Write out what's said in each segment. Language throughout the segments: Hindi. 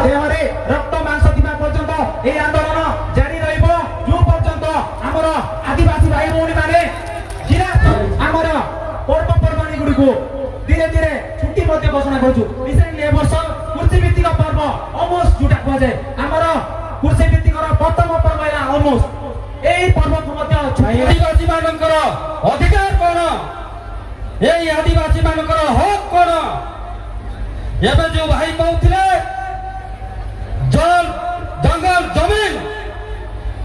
देहरे रक्त मांस थिबा पर्यंत ए आंदोलन जारी रहिबो जो पर्यंत हमर आदिवासी भाई भौणी माने जिला हमर पर्व पर्वाणी गुडी को धीरे धीरे छुट्टी मध्ये घोषणा करछु। रिसेंटली ए वर्ष कुर्सी भित्तिक पर्व अमोस जुटा कुजे हमर कुर्सी भित्तिक प्रथम पर्व है अमोस। एई पर्व को मध्ये आदिवासी मानकर अधिकार कोन एई आदिवासी मानकर हक कोन एबे जो भाई कहउथिले जल जंगल जमीन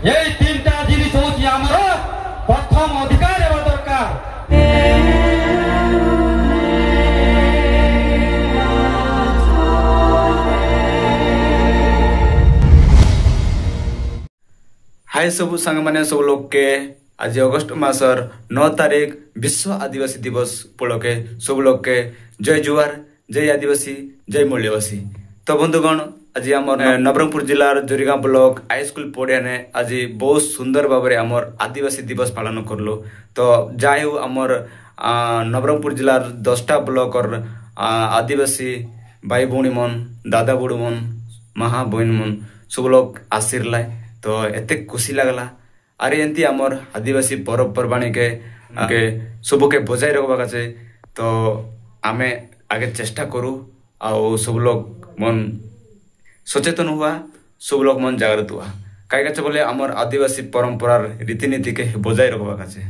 यही तीनटा जिनिस होची हमर प्रथम अधिकार हेबा दरकार। हाय सब सांग माने सब लोग के आज अगस्त मासर 9 तारीख विश्व आदिवासी दिवस उपलक्षे सब लोग के जय जुआर जय आदिवासी जय मूल्यवासी। तो बंधुगण आज आम नवरंगपुर जिलार जोरीगाँ ब्लॉक हाई स्कूल पड़िया ने आज बहुत सुंदर भाव में आमर आदिवासी दिवस पालन करलो। तो जाय हो आमर नवरंगपुर जिलार 10टा ब्लॉक और आदिवासी भाई भौणी मन दादा बुढ़ मन महा बहन मन सब लोग आशीर्लाय। तो एते खुशी लगला अरे एंती आमर आदिवासी पर्व पर्वाणी के सब के बजाय रखवा से। तो आमे आगे चेष्टा करूँ आउ सब लोग मन सचेतन हुआ सब लोग मन जागृत हुआ कहीं बोले आमर आदिवासी परंपरार रीतिनीति के बजाय रखवा काचे।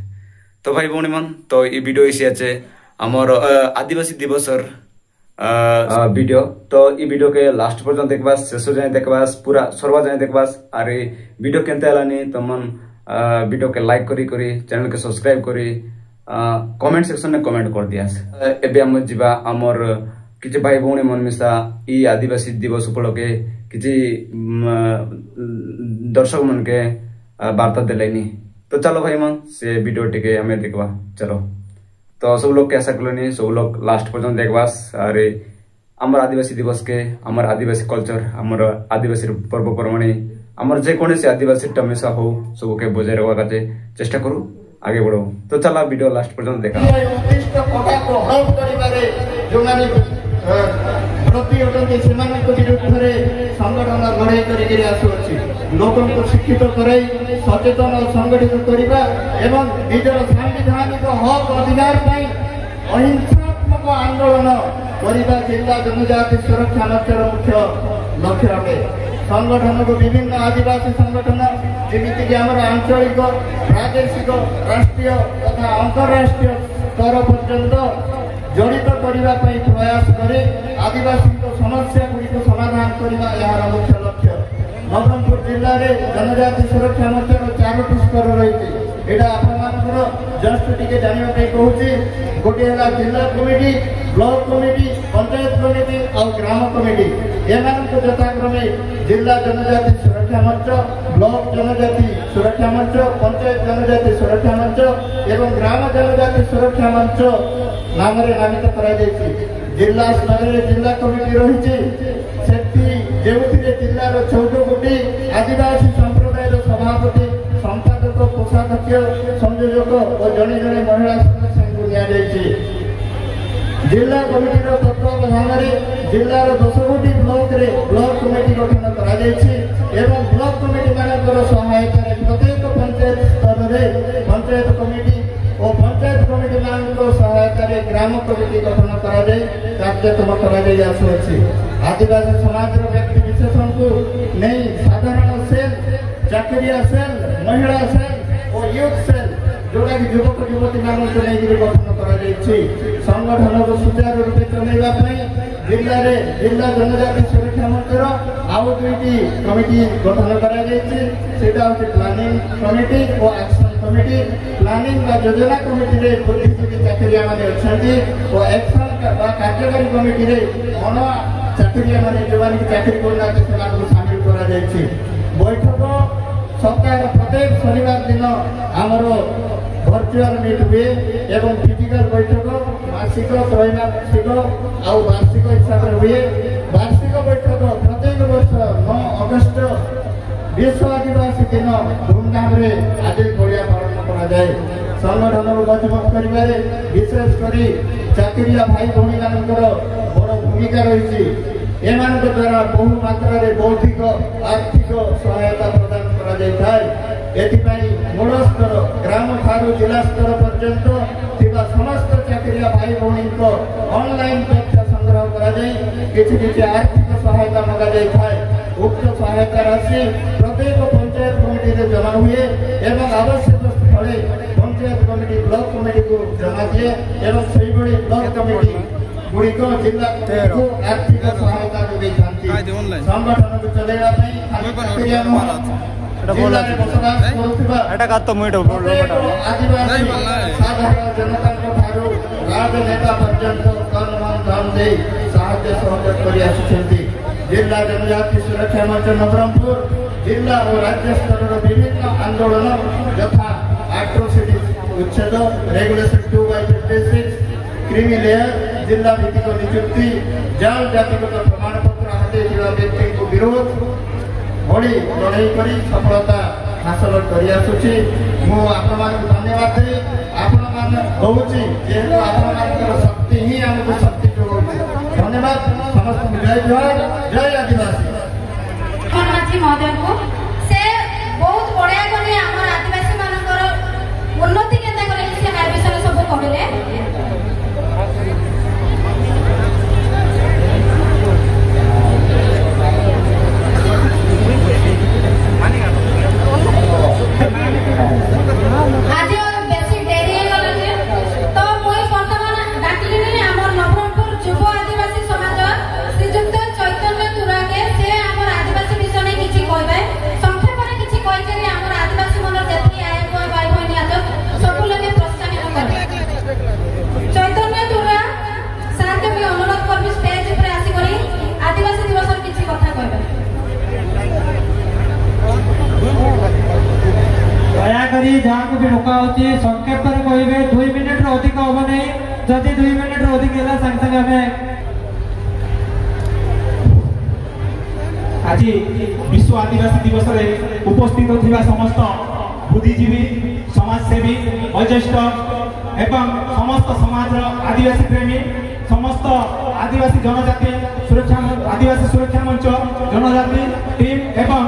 तो भाई भौणी मन तो ये वीडियो इसी आचे आमर आदिवासी दिवसर वीडियो। तो ये वीडियो के लास्ट पर्यंत देखबास शेष जाए देखबास पूरा सर्वा जाए देखबास और वीडियो केनते आलानी तो मन वीडियो के लाइक करी चैनल के सब्सक्राइब करी कमेंट सेक्शन में कमेंट कर दियास। एबे हम जिबा आमर किछि भाई भौणी मन मिसा ई आदिवासी दिवस उपलक्षे किछि दर्शक मन के वार्ता देलेनी। तो चलो भाई मन से वीडियो टिके हमें देखबा चलो। तो सब लोग कैसा कलोनी सब लोग लास्ट पर्यंत देखबास और आमर आदिवासी दिवस के आमर आदिवासी कल्चर आमर आदिवासी पर्व पर्वाणी आमर जेकोसी आदिवासी टमेसा हो सब के बजाय रखा चेष्टा करूँ आगे बढ़ो। तो चला वीडियो लास्ट पर्यंत देखा। संगठन लड़ाई लोक शिक्षित कराई सचेतन और संगठित करने एवं निजर सांविधानिक हक अधिकार अहिंसात्मक आंदोलन करने जिला जनजाति सुरक्षा मोर्चार मुख्य लक्ष्य रखे। संगठन को विभिन्न आदिवासी संगठन जमीक आंचलिक प्रादेशिक राष्ट्रीय तथा अंतर्राष्ट्रीय स्तर पर्यंत जड़ित करने प्रयास करे आदिवासी समस्या गुड़िक समाधान करने यार मुख्य लक्ष्य। नवरंगपुर जिले में जनजाति सुरक्षा मोर्चार 4टी स्तर रही है जस्ट टी जानवाई कहूँ गोटे है जिला committee block committee panchayat committee और ग्राम कमिटी एम यथाक्रमे जिला जनजाति सुरक्षा मंच ब्लॉक जनजाति सुरक्षा मंच पंचायत जनजाति सुरक्षा मंच एवं ग्राम जनजाति सुरक्षा मंच नाम नामित कर जिला स्तर में जिला कमिटी रही जो जिलार 14 गोटी आदिवासी संप्रदाय सभापति संपादक कोषाध्यक्ष संयोजक और जड़े जड़े महिला सदस्य नि जिला कमिटी तत्वावधान में जिलार 10 गोटी ब्लॉक रे ब्लॉक कमिटी गठन कर ब्लॉक कमिटी मान सहायता प्रत्येक पंचायत स्तर में पंचायत कमिटी और पंचायत कमिटी मान सहायता ग्राम कमिटी गठन कार्यक्रम कर आदिवासी समाज व्यक्ति विशेष को नहीं साधारण सेल चाकरिया सेल महिला सेल और यूथ सेल जोड़ा कि युवक युवती मान नहीं गठन कर संगठन को सुचारू रूपे चलवाई जिला जनजाति सुरक्षा मंचर आउ 2टी कमिटी गठन कर प्लानिंग कमिटी और एक्शन कमिटी प्लानिंग योजना कमिटी बुद्धिजीवी चाकरिया मान अच्छा और एक्शन कार्यकारी कमिटी मन चाकरिया मान जो चाकरी करना सामिल कर बैठक सप्ताह प्रत्येक शनिवार दिन आमर वर्चुअल मीट हुए एवं फिजिकल बैठक मासिक त्रैमासिक आउ वार्षिक हिसाब से हुए। वार्षिक बैठक प्रत्येक वर्ष 9 अगस्त विश्व आदिवासी दिन धूमधाम आज बढ़िया पालन कर संगठन को मजबूत कर विशेषकर चाकरिया भाई भौणी मान बड़ भूमिका रही ଏମାନଙ୍କ ଦ୍ୱାରା ବହୁ ମାତ୍ରାରେ ବୌଦ୍ଧିକ ଆର୍ଥିକ ସହାୟତା ପ୍ରଦାନ କରାଯାଇଥାଏ। ଏଥିପାଇଁ ମୂଳ ସ୍ତର ଗ୍ରାମ ଠାରୁ ଜିଲ୍ଲା ସ୍ତର ପର୍ଯ୍ୟନ୍ତ ଥିବା ସମସ୍ତ ଚାକିରିଆ ଭାଇ ଭଉଣୀଙ୍କ ଅନଲାଇନ୍ ତଥ୍ୟ ସଂଗ୍ରହ କରାଯାଇ କିଛି କିଛି ଆର୍ଥିକ ସହାୟତା ମଗାଯାଇଥାଏ। ଉକ୍ତ ସହାୟତା ରାଶି ପ୍ରତ୍ୟେକ ପଞ୍ଚାୟତ କମିଟିରେ ଜମା ହୁଏ ଏବଂ ଆବଶ୍ୟକ ସ୍ଥଳେ ପଞ୍ଚାୟତ କମିଟି ବ୍ଲକ କମିଟିକୁ ଜମା ଦିଏ ଏବଂ ସେହିଭଳି ବ୍ଲକ କମିଟି ଗୁଡ଼ିକ ଜିଲ୍ଲାକୁ ଆର୍ଥିକ ସହାୟତା ଯୋଗାଇଥାନ୍ତି। ସଂଗଠନକୁ ଚଳାଇବା ପାଇଁ ଜିଲ୍ଲାରେ ବସବାସ କରୁଥିବା ଆଦିବାସୀ ସାଧାରଣ ଜନତାଙ୍କ ଠାରୁ ରାଜନେତା ପର୍ଯ୍ୟନ୍ତ ତନ୍ମନ ଧନ ଦେଇ ସାହାଯ୍ୟ ସହଯୋଗ କରି ଆସୁଛନ୍ତି। ଜିଲ୍ଲା ଜନଜାତି ସୁରକ୍ଷା ମଞ୍ଚ ନବରଙ୍ଗପୁର ଜିଲ୍ଲା ଓ ରାଜ୍ୟ ସ୍ତରର ବିଭିନ୍ନ ଆନ୍ଦୋଳନ ଯଥା ଆଟ୍ରୋସିଟି ଉଚ୍ଛେଦ ରେଗୁଲେସନ 2/56 କ୍ରିମି ଲେୟର ଜିଲ୍ଲା ଭିତ୍ତିକ ନିଯୁକ୍ତି ଜାଲ ଜାତିଗତ ପ୍ରମାଣପତ୍ର ହଟାଇଥିବା ବ୍ୟକ୍ତିଙ୍କୁ ବିରୋଧ ଭଳି ଲଢ଼େଇ କରି ସଫଳତା ହାସଲ କରିଆସୁଛି। ମୁଁ ଆପଣମାନଙ୍କୁ ଧନ୍ୟବାଦ ଦେଇ ଆପଣମାନେ କହୁଛି ଯେହେତୁ ଆପଣମାନଙ୍କର ଶକ୍ତି ହିଁ ଆମକୁ ଶକ୍ତି ଯୋଗାଉଛି। ଧନ୍ୟବାଦ ସମସ୍ତଙ୍କୁ। ଜୟ ଜୁହାର, ଜୟ ଆଦିବାସୀ। ମାଝୀ ମହୋଦୟଙ୍କୁ ସେ ବହୁତ ବଢିଆ କରି ଆମର ଆଦିବାସୀ ମାନଙ୍କର ଉନ୍ନତି କେନ୍ତା କରି ସେ ବିଷୟରେ ସବୁ କହିଲେ। ଆଜି ବେଶୀ ଡେରି ହେଇଗଲା ଯେ ତ ମୁଇଁ ବର୍ତ୍ତମାନ ଡାକିଲିନି ଆମର ନବରଙ୍ଗପୁର ଯୁବ ଆଦିବାସୀ ସମାଜ ଶ୍ରୀଯୁକ୍ତ ଚୈତନ୍ୟ ତୁରାକେ ସେ ଆମର ଆଦିବାସୀ ବିଷୟରେ କିଛି କହିବେ। ସଂକ୍ଷେପରେ କିଛି କହିକରି ଆମର ଆଦିବାସୀ ମନର ଯେତିକି ଆୟ ଭାଇ ଭଉଣୀ ଆସ ସବୁ ଲୋକେ ପ୍ରୋତ୍ସାହିତ କରିବେ। ଚୈତନ୍ୟ ତୁରା ସାର୍କେ ବି ଅନୁରୋଧ କରିବି ଷ୍ଟେଜ ଉପରେ ଆସିକରି ଆଦିବାସୀ ଦିବସର କିଛି କଥା କହିବେ। ଦୟାକରି ଯାହାକୁ ବି ଡକା ହଉଛି ସଂକ୍ଷେପରେ କହିବେ। 2 ମିନିଟ୍ରୁ ଅଧିକ ହବ ନାହିଁ। ଯଦି 2 ମିନିଟ୍ରୁ ଅଧିକ ହେଲା ସାଙ୍ଗେ ସାଙ୍ଗେ ଆମେ ଆଜି ବିଶ୍ୱ ଆଦିବାସୀ ଦିବସରେ ଉପସ୍ଥିତ ଥିବା ସମସ୍ତ ବୁଦ୍ଧିଜୀବୀ ସମାଜସେବୀ ବୟୋଜ୍ୟେଷ୍ଠ ଏବଂ ସମସ୍ତ ସମାଜର ଆଦିବାସୀ ପ୍ରେମୀ ସମସ୍ତ ଆଦିବାସୀ ଜନଜାତି ଆଦିବାସୀ ସୁରକ୍ଷା ମଞ୍ଚ ଜନଜାତି ଟିମ୍ ଏବଂ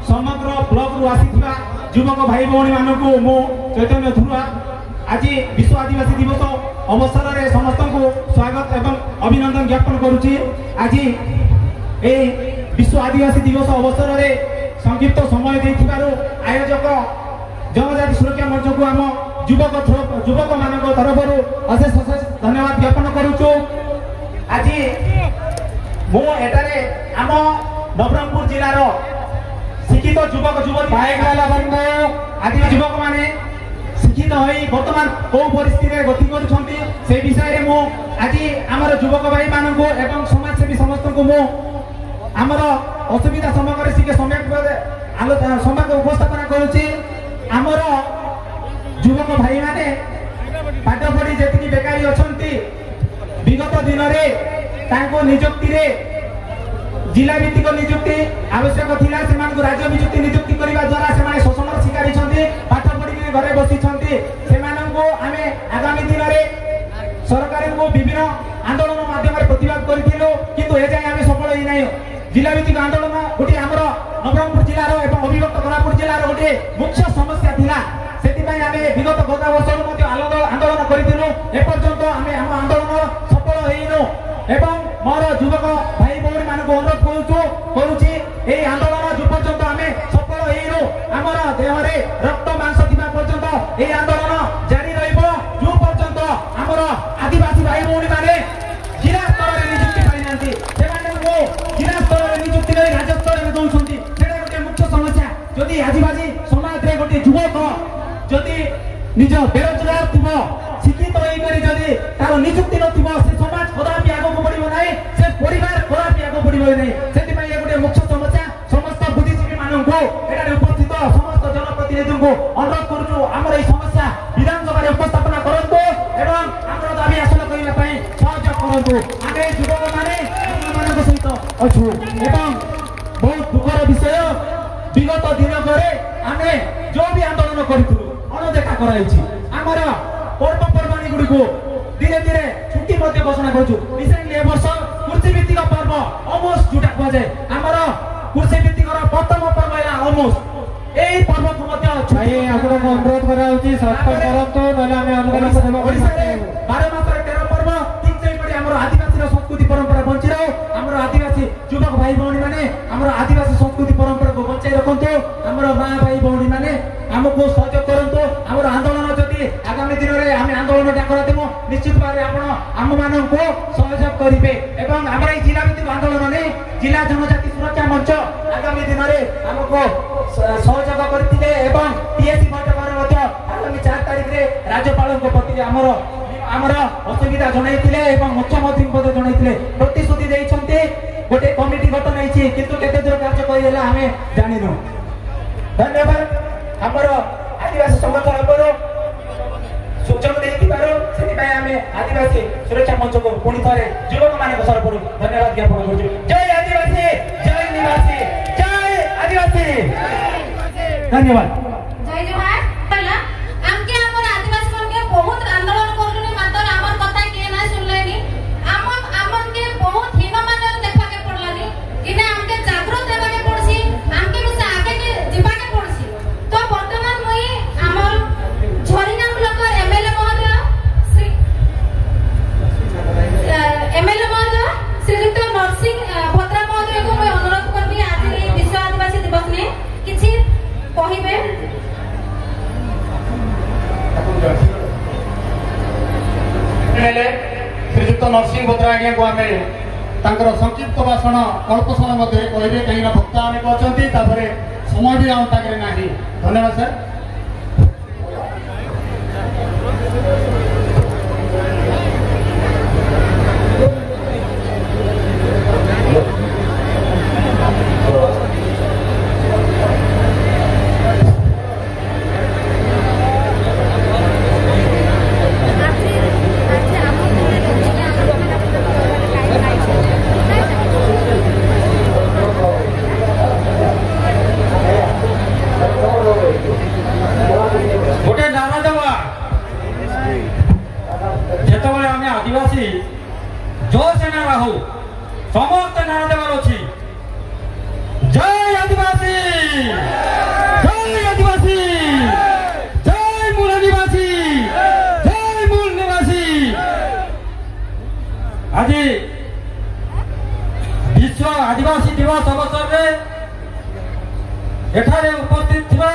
ସମଗ୍ର ବ୍ଲକରୁ ଆସିଥିବା ଯୁବକ ଭାଇ ଭଉଣୀ ମାନଙ୍କୁ ମୁଁ ଚୈତନ୍ୟ ଧୁରୁଆ ଆଜି ବିଶ୍ୱ ଆଦିବାସୀ ଦିବସ ଅବସରରେ ସମସ୍ତଙ୍କୁ ସ୍ୱାଗତ ଏବଂ ଅଭିନନ୍ଦନ ଜ୍ଞାପନ କରୁଛି। ଆଜି ଏହି ବିଶ୍ୱ ଆଦିବାସୀ ଦିବସ ଅବସରରେ ସଂକ୍ଷିପ୍ତ ସମୟ ଦେଇଥିବାରୁ ଆୟୋଜକ ଜନଜାତି ସୁରକ୍ଷା ମଞ୍ଚକୁ ଆମ ଯୁବକ ମାନଙ୍କ ତରଫରୁ ଅଶେଷ ଅଶେଷ ଧନ୍ୟବାଦ ଜ୍ଞାପନ କରୁଛୁ। ଆଜି ମୁଁ ଏଠାରେ ଆମ ନବରଙ୍ଗପୁର ଜିଲ୍ଲାର ଶିକ୍ଷିତ ଯୁବକ ଯୁବତୀ ଆଦିବାସୀ ଯୁବକ ମାନେ ଶିକ୍ଷିତ ହୋଇ ବର୍ତ୍ତମାନ କୋଉ ପରିସ୍ଥିତିରେ ଗତି କରୁଛନ୍ତି ସେ ବିଷୟରେ ମୁଁ ଆଜି ଆମର ଯୁବକ ଭାଇ ମାନଙ୍କୁ ଏବଂ ସମାଜସେବୀ ସମସ୍ତଙ୍କୁ ମୁଁ ଆମର ଅସୁବିଧା ସମୟରେ ସମ୍ୟକ ଉପସ୍ଥାପନା କରୁଛି। ଆମର ଯୁବକ ଭାଇ ମାନେ ପାଠ ପଢି ଯେତିକି ବେକାରୀ ଅଛନ୍ତି ବିଗତ ଦିନରେ ତାଙ୍କୁ ନିଯୁକ୍ତିରେ जिला भित्तिक नियुक्ति आवश्यक थिला सेमानकु राज्य नियुक्ति नियुक्ति करिवा द्वारा सेमाने शोषणर शिकार छथि पाठ पढि घरे बसी छथि सेमानकु आमे आगामी दिन रे सरकार को विभिन्न आंदोलन माध्यम रे प्रतिवाद करिथिलु किंतु ए जाय आमे सफल होई नै। जिला भित्तिक आंदोलन गोटे हमर नवरंगपुर जिल्ला रो एवं अभिभक्त कोरापुट जिल्ला रो गोटे मुख्य समस्या थिला। सेति पय आमे विगत गत वर्ष रो मध्ये आंदोलन करिथिलु ए पर्यंत आमे हम आंदोलन सफल होइनु एवं मोर युवक भाई भौणी मानक अनुरोध करुची ए आंदोलन जो पर्यंत आमे सफल होइनु हमर देहरे रक्त मांस थिबा पर्यंत ए आंदोलन जारी रहिबो जो पर्यंत हमर आदिवासी भाई भौणी माने जिला स्तर रे नियुक्ति पाइ नांती सेमाने को जिला स्तर रे नियुक्ति रे राज्य स्तर रे दउछंती सेटा गोटे मुख्य समस्या। जदि आदिवासी समाज रे गोटे युवक जदि निज बेरोजगार थिबो शिक्षित होई करी जदि तार नियुक्ति नथिबो से समाज कदापि आगो बढ़िबो नै से परिवार कदापि आगो बढ़िबो नै। सेति पय ए गोटे मुख्य समस्या समस्त बुद्धिजीवी माननको एटारे उपस्थित समस्त जनप्रतिनिधिको अनुरोध करूछु हमर ए समस्या विधानसभा रे उपस्थापना करंतु एवं हमर दाबी हासिल करिवा पय सहयोग करंतु। आमे युवक माने मानक सहित अछु एवं बहुत दुखर विषय विगत दिन करे आमे जो भी आंदोलन करिथु अनदेखा कराइछि हमर पर्वपर्वाणी गुडी को धीरे धीरे छुट्टी मध्य घोषणा करूछु। रिसेंटली ए वर्ष କୃଷି ଭିତ୍ତିକ ପର୍ବ ଅମୁସ ଯୋଉଟା କୁହାଯାଏ ଆମର କୃଷି ଭିତ୍ତିକର ପ୍ରଥମ ପର୍ବ ହେଲା ଅମୁସ। এই পর্বକୁ ମଧ୍ୟ ଭାଇ ଆପଣଙ୍କୁ ଅନୁରୋଧ କରାଯାଉଛି ସତ୍କାର କରନ୍ତୁ ନହେଲେ ଆମେ ଅନୁରୋଧ ଓଡ଼ିଶାରେ 12 ମାସରେ 13 ପର୍ବ ଠିକ ସେଇପରି ଆମର ଆଦିବାସୀର ସଂସ୍କୃତି ପରମ୍ପରା ବଞ୍ଚି ରହୁ। ଆମର ଆଦିବାସୀ ଯୁବକ ଭାଇ ଭଉଣୀ ମାନେ ଆମର ଆଦିବାସୀ ସଂସ୍କୃତି ପରମ୍ପରାକୁ ବଞ୍ଚାଇ ରଖନ୍ତୁ। ଆମର ମା ଭାଇ ଭଉଣୀ ମାନେ ଆମକୁ ସହଯୋଗ କରନ୍ତୁ। ଆମର ଆନ୍ଦୋଳନ ଯଦି ଆଗାମୀ ଦିନରେ ଆମେ ଆନ୍ଦୋଳନ ଡାକରା ଦେବୁ ନିଶ୍ଚିତ ଭାବରେ ଆପଣ ଆମମାନଙ୍କୁ ସହଯୋଗ କରିବେ ଏବଂ ଆମର এই ଜିଲ୍ଲା ଭିତ୍ତିକ ଆନ୍ଦୋଳନ ନେଇ ଜିଲ୍ଲା ଜନଜାତି ସୁରକ୍ଷା ମଞ୍ଚ ଆଗାମୀ ଦିନରେ ଆମକୁ ସହଯୋଗ କରିଥିଲେ ଏବଂ ଟିଏସି ବୈଠକରେ ମଧ୍ୟ ଆଗାମୀ 4 ତାରିଖରେ ରାଜ୍ୟପାଳଙ୍କ ପ୍ରତି ଆମର ଅସୁବିଧା ଜଣାଇଥିଲେ ଏବଂ ମୁଖ୍ୟମନ୍ତ୍ରୀଙ୍କୁ ମଧ୍ୟ ଜଣାଇଥିଲେ। ପ୍ରତିଶ୍ରୁତି ଦେଇଛନ୍ତି ଗୋଟେ କମିଟି ଗଠନ ହେଇଛି କିନ୍ତୁ କେତେ ଦୂର କାର୍ଯ୍ୟ କରିଦେଲା ଆମେ ଜାଣିନୁ। ଧନ୍ୟବାଦ ଆମର ଆଦିବାସୀ ସଂଗଠନରୁ ସୁଯୋଗ ଦେଇଥିବାରୁ ସେଥିପାଇଁ ଆମେ ଆଦିବାସୀ ସୁରକ୍ଷା ମଞ୍ଚକୁ ପୁଣି ଥରେ ଯୁବକମାନଙ୍କ ତରଫରୁ ଧନ୍ୟବାଦ ଜ୍ଞାପନ କରୁଛୁ। ଜୟ ଆଦିବାସୀ, ଜୟ ନିବାସୀ, ଜୟ ଆଦିବାସୀ। धन्यवाद। जय जोहार पहला हमके हमर आदिवासी मन के बहुत आंदोलन करलनी मात्र हमर कथा के ना सुनलेनी हमन के बहुत हीन मानल देखा के पड़लानी इने हमके जागरूक देबा के पड़सी हमके से आगे के जीवा के पड़सी। तो वर्तमान मई हमर झरिना ब्लॉक एमएलए महोदय श्रीयुक्त नरसिंह भद्रा महोदय को मैं अनुरोध करबी आज विश्व आदिवासी दिवस में किछि कहिबे। श्रीयुक्त नरसिंह भद्रा आज्ञा को आम संक्षिप्त भाषण अल्प समय मध्य कहे कहीं भक्ता अनेक अच्छा समय भी आम पाखे ना। धन्यवाद सर। गोटे नारा देवा जेतबले आमे आदिवासी जो सेना रहू समस्त नारा देवार अछि। जय आदिवासी, जय आदिवासी, जय मूल निवासी, जय मूल निवासी। आज विश्व आदिवासी दिवस अवसर में एठारे उपस्थित थिबा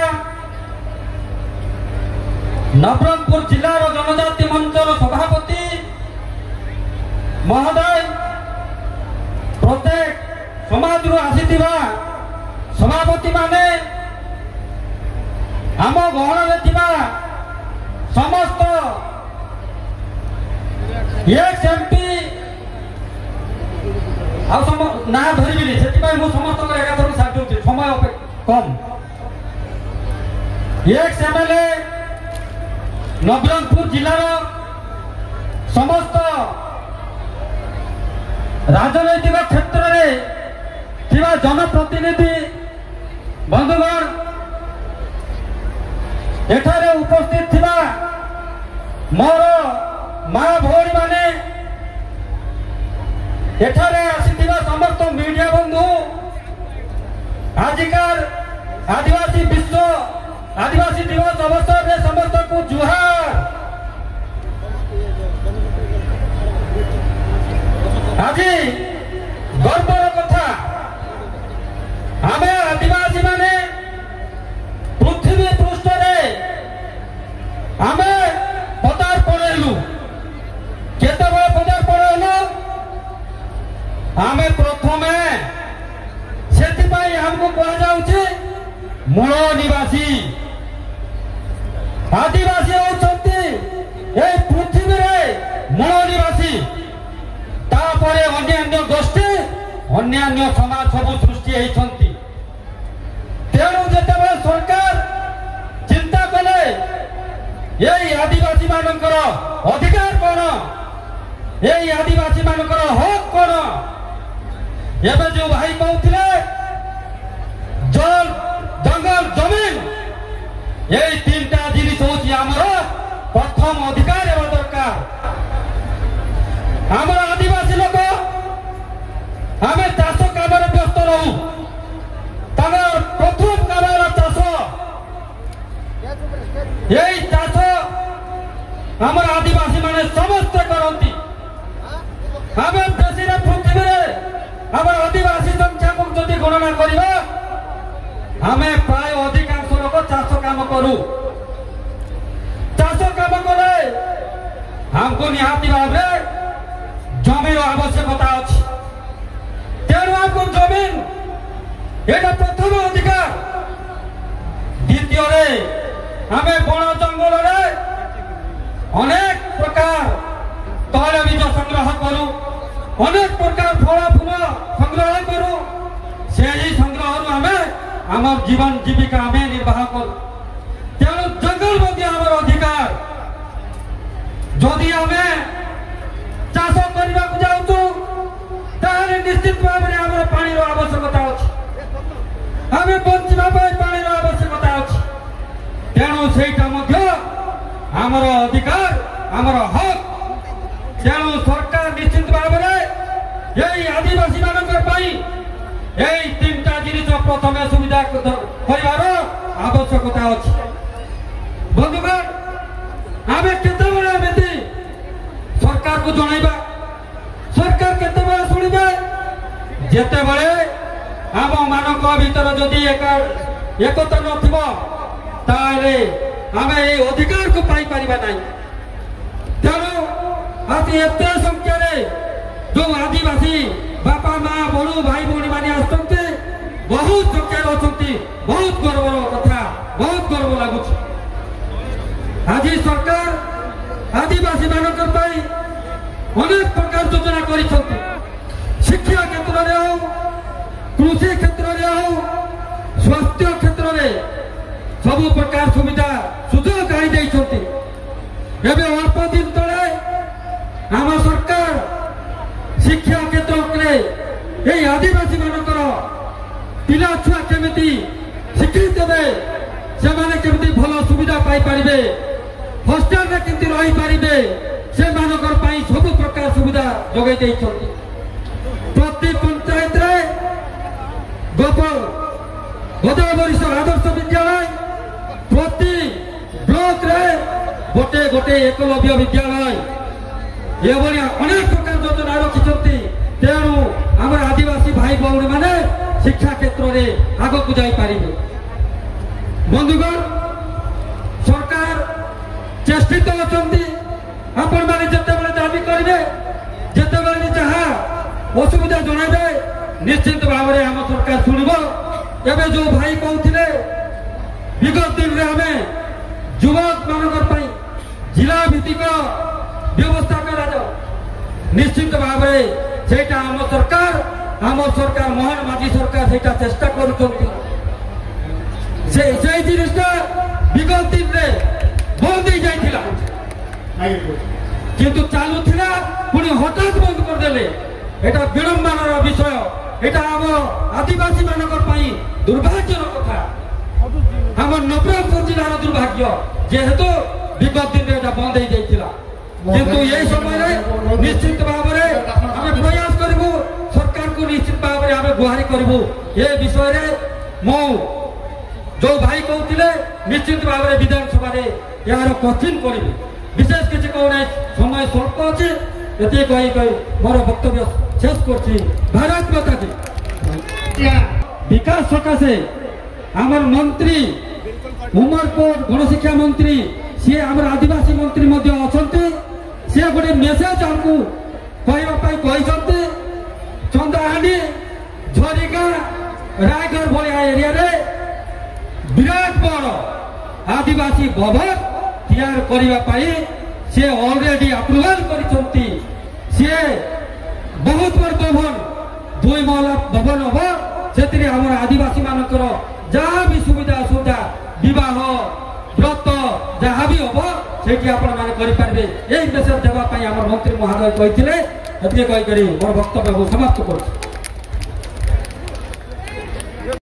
नवरंगपुर जिलार जनजाति मंचर सभापति महोदय प्रत्येक समाज आसीथिबा सभापति माने आम गहन समस्त एक्स एमपी ना धरबी से समस्त एकाथर साथ समय कम एक्स एमएलए नवरंगपुर जिलार समस्त राजनैतिक क्षेत्र में थिबा जनप्रतिनिधि बंधुगण एठारे उपस्थित थिबा मोर माँ भौणी माने एठारे आसीथिबा समस्त मीडिया बंधु आजिकार आदिवासी विश्व आदिवासी दिवस अवसर में समस्त को जुहार। आज गर्वर कथा आम आदिवासी माने पृथ्वी पृष्ठ आम पदार्पण हेलु केतबे पदार्पण हेलु आम प्रथमे से हमको कह जाउछि मूल निवासी आदिवासी होती पृथ्वी मूल निवासी तापरे अन्य गोष्ठी अन्य समाज सब सृष्टि होती। तेणु जिते सरकार चिंता कले यही आदिवासी मानकर अधिकार कौन यही आदिवासी मानकर हक कौन एवं जो भाई कहते जल जंगल जमीन यही 3टा जिनिस हूँ प्रथम अधिकार हेबा दरकार। आम आदिवासी लोक आमको निहाती भाव में जमीन आवश्यकता अच्छी तेणु आमको जमीन एटा प्रथम अधिकार द्वितीय आमे बण जंगल अनेक प्रकार तैल बीज संग्रह करूँ अनेक प्रकार फल फूल संग्रह करूँ से संग्रह आमे आम जीवन जीविका आमे निर्वाह करूँ तेणु जंगल मध्य आमर अधिकार जदि आमे चाष करने को जाऊँ ताहले निश्चित भाव में आम पानी आवश्यकता अच्छी आम बंचा पानी आवश्यकता अच्छी तेणु से आमर अधिकार आमर हक तेणु सरकार निश्चित भाव में यही आदिवासी यही तीनटा जिनिस प्रथम सुविधा कर आवश्यकता अच्छी बंधुगण आम केत सरकार को जनइबा सरकार केत शुणवे जिते बड़े आम मानक भीतर जदि एकता नाले आम ये अधिकार को पाई परिबा नहीं तेणु आज एत संख्यार जो आदिवासी बापा माँ बड़ू भाई भौणी मैंने आसते बहुत संख्यार अच्छा बहुत गर्वर कथा बहुत गर्व लगुच आज सरकार आदिवासी मानक अनेक प्रकार योजना कर शिक्षा क्षेत्र में हो कृषि क्षेत्र में हो स्वास्थ्य क्षेत्र में सब प्रकार सुविधा सुजोग आनी अल्प दिन तले आम सरकार शिक्षा क्षेत्र में यही आदिवासी मानकर पिला छुआ केमिति स्वीकृत देवे से केमिति भल सुविधा पाई पारिबे हॉस्टल में केमिति रही पारिबे से मानकर पाई सब प्रकार सुविधा जोगाई देइछथि प्रति पंचायत रे गोदावरीश्वर आदर्श विद्यालय प्रति ब्लॉक रे गोटे गोटे एकलव्य विद्यालय ये अनेक प्रकार योजना रखी तेणु आम आदिवासी भाई भौणी मैंने शिक्षा क्षेत्र में आग को जापारे बंधुगण सरकार चेष्टित अच्छा आपण मैंने जिते दाबी करेंगे जिते जहाँ असुविधा जनइबे निश्चित भाव में आम सरकार शुणव एवं जो भाई कहते विगत दिन में आम युवक मान जिला भित्तिक व्यवस्था करा निश्चित भाव से आम सरकार मोहन माझी सरकार से चेष्टा कर जिनटा विगत दिन में बंद हो जाता किंतु चलुला पुणी हठात बंद करदे एटा विडंबनार विषय एटा आम आदिवासी मानक दुर्भाग्यर कथा आम नवरंगपुर जिलार दुर्भाग्य जेहेतु विगत दिन में बंद हो जाता किंतु ये समय निश्चित भाव में आम प्रयास करूँ सरकार को निश्चित भाव में आम गुहारी करूँ ये विषय मो जो भाई कहते निश्चित भाव में विधानसभा यार कठिन करी विशेष किसी कहना समय स्वल्प अच्छे ये मोर वक्तव्य शेष कर भारत माता की विकास सकाशे आमर मंत्री उमरकोट गणशिक्षा मंत्री सी आम आदिवासी मंत्री अच्छा सी गोटे मेसेज आमको कहते चंद्रहांडी झरिका रायगढ़ भाया एरिया विराट बड़ आदिवासी भवन तैयार करने सी ऑलरेडी अप्रूवल कर बहुत बड़ भवन 2 महला भवन हम से आम आदिवासी मानकर जहाँ भी सुविधा असुविधा विवाह व्रत जहाँ भी हम से आपण मैंने करेंगे यही मेसेज देवाई आम मंत्री महोदय कहते मोर वक्तव्य समाप्त कर